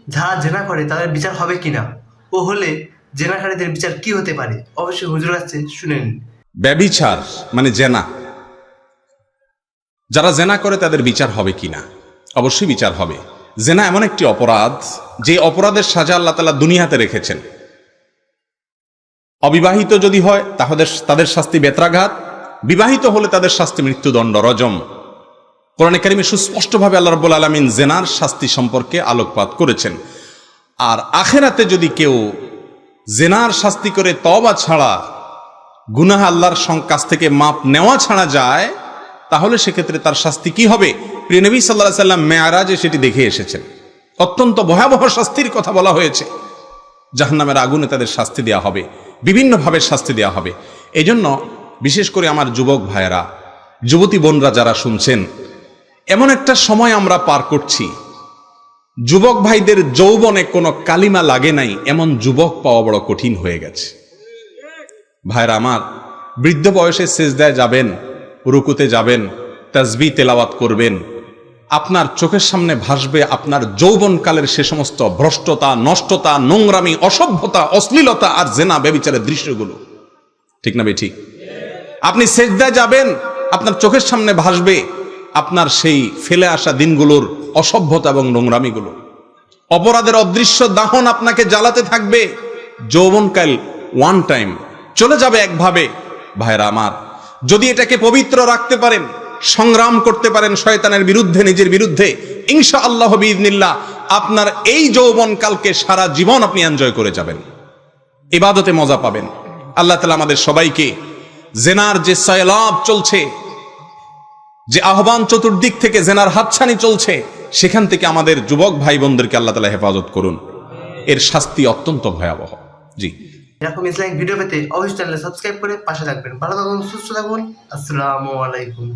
যারা জেনা করে তাদের বিচার হবে কিনা, ও হলে জেনাকারীদের বিচার কি হতে পারে, অবশ্যই হুজুর কাছে শুনে নিন। ব্যভিচার মানে জেনা, যারা জেনা করে তাদের বিচার হবে কিনা? অবশ্যই বিচার হবে। জেনা এমন একটি অপরাধ যে অপরাধের সাজা আল্লাহ তাআলা দুনিয়াতে রেখেছেন। অবিবাহিত যদি হয় তাদের শাস্তি বেত্রাঘাত, বিবাহিত হলে তাদের শাস্তি মৃত্যুদণ্ড, রজম। কোরআনে কারিমে সুস্পষ্টভাবে আল্লাহ রাব্বুল আলামিন জেনার শাস্তি সম্পর্কে আলোকপাত করেছেন। আর আখেরাতে যদি কেউ জেনার শাস্তি করে তওবা ছাড়া, গুনাহ আল্লাহর কাছ থেকে মাপ নেওয়া ছাড়া যায়, তাহলে সেক্ষেত্রে তার শাস্তি কি হবে? প্রিয় নবী সাল্লাল্লাহু আলাইহি সাল্লাম মেরাজে সেটি দেখে এসেছেন। অত্যন্ত ভয়াবহ শাস্তির কথা বলা হয়েছে। জাহান্নামের আগুনে তাদের শাস্তি দেওয়া হবে, বিভিন্নভাবে শাস্তি দেওয়া হবে। এজন্য বিশেষ করে আমার যুবক ভাইয়েরা, যুবতী বোনরা যারা শুনছেন, এমন একটা সময় আমরা পার করছি, যুবক ভাইদের যৌবনে কোনো কালিমা লাগে নাই এমন যুবক পাওয়া বড় কঠিন হয়ে গেছে। ভাইরা আমার, বৃদ্ধ বয়সে সেজদায় যাবেন, রুকুতে যাবেন, তাসবিহ তেলাওয়াত করবেন, আপনার চোখের সামনে ভাসবে আপনার যৌবনকালের সে সমস্ত ভ্রষ্টতা, নষ্টতা, নোংরামি, অসভ্যতা, অশ্লীলতা আর জেনা ব্যভিচারের দৃশ্যগুলো। ঠিক না বেঠিক? আপনি সেজদায় যাবেন, আপনার চোখের সামনে ভাসবে আপনার সেই ফেলে আসা দিনগুলোর অসভ্যতা এবং নোংরামিগুলো। অপরাধের অদৃশ্য দাহন আপনাকে জ্বালাতে থাকবে। যৌবনকাল ওয়ান টাইম চলে যাবে একভাবে। ভাইরা আমার, যদি এটাকে পবিত্র রাখতে পারেন, সংগ্রাম করতে পারেন শয়তানের বিরুদ্ধে, নিজের বিরুদ্ধে, ইনশাআল্লাহ বিইذনিল্লাহ আপনার এই যৌবনকালকে সারা জীবন আপনি এনজয় করে যাবেন, ইবাদতে মজা পাবেন। আল্লাহ তাআলা আমাদের সবাইকে জেনার যে সয়লাব চলছে, যে আহ্বান চতুর্দিক থেকে জেনার হাতছানি চলছে, সেখান থেকে আমাদের যুবক ভাই বোনদেরকে আল্লাহ তাআলা হেফাজত করুন। এর শাস্তি অত্যন্ত ভয়াবহ। জি, এরকম ইসলামিক ভিডিও পেতে অবশ্যই চ্যানেলে সাবস্ক্রাইব করে পাশে থাকবেন। ভালো থাকুন, সুস্থ থাকুন। আসসালামু আলাইকুম।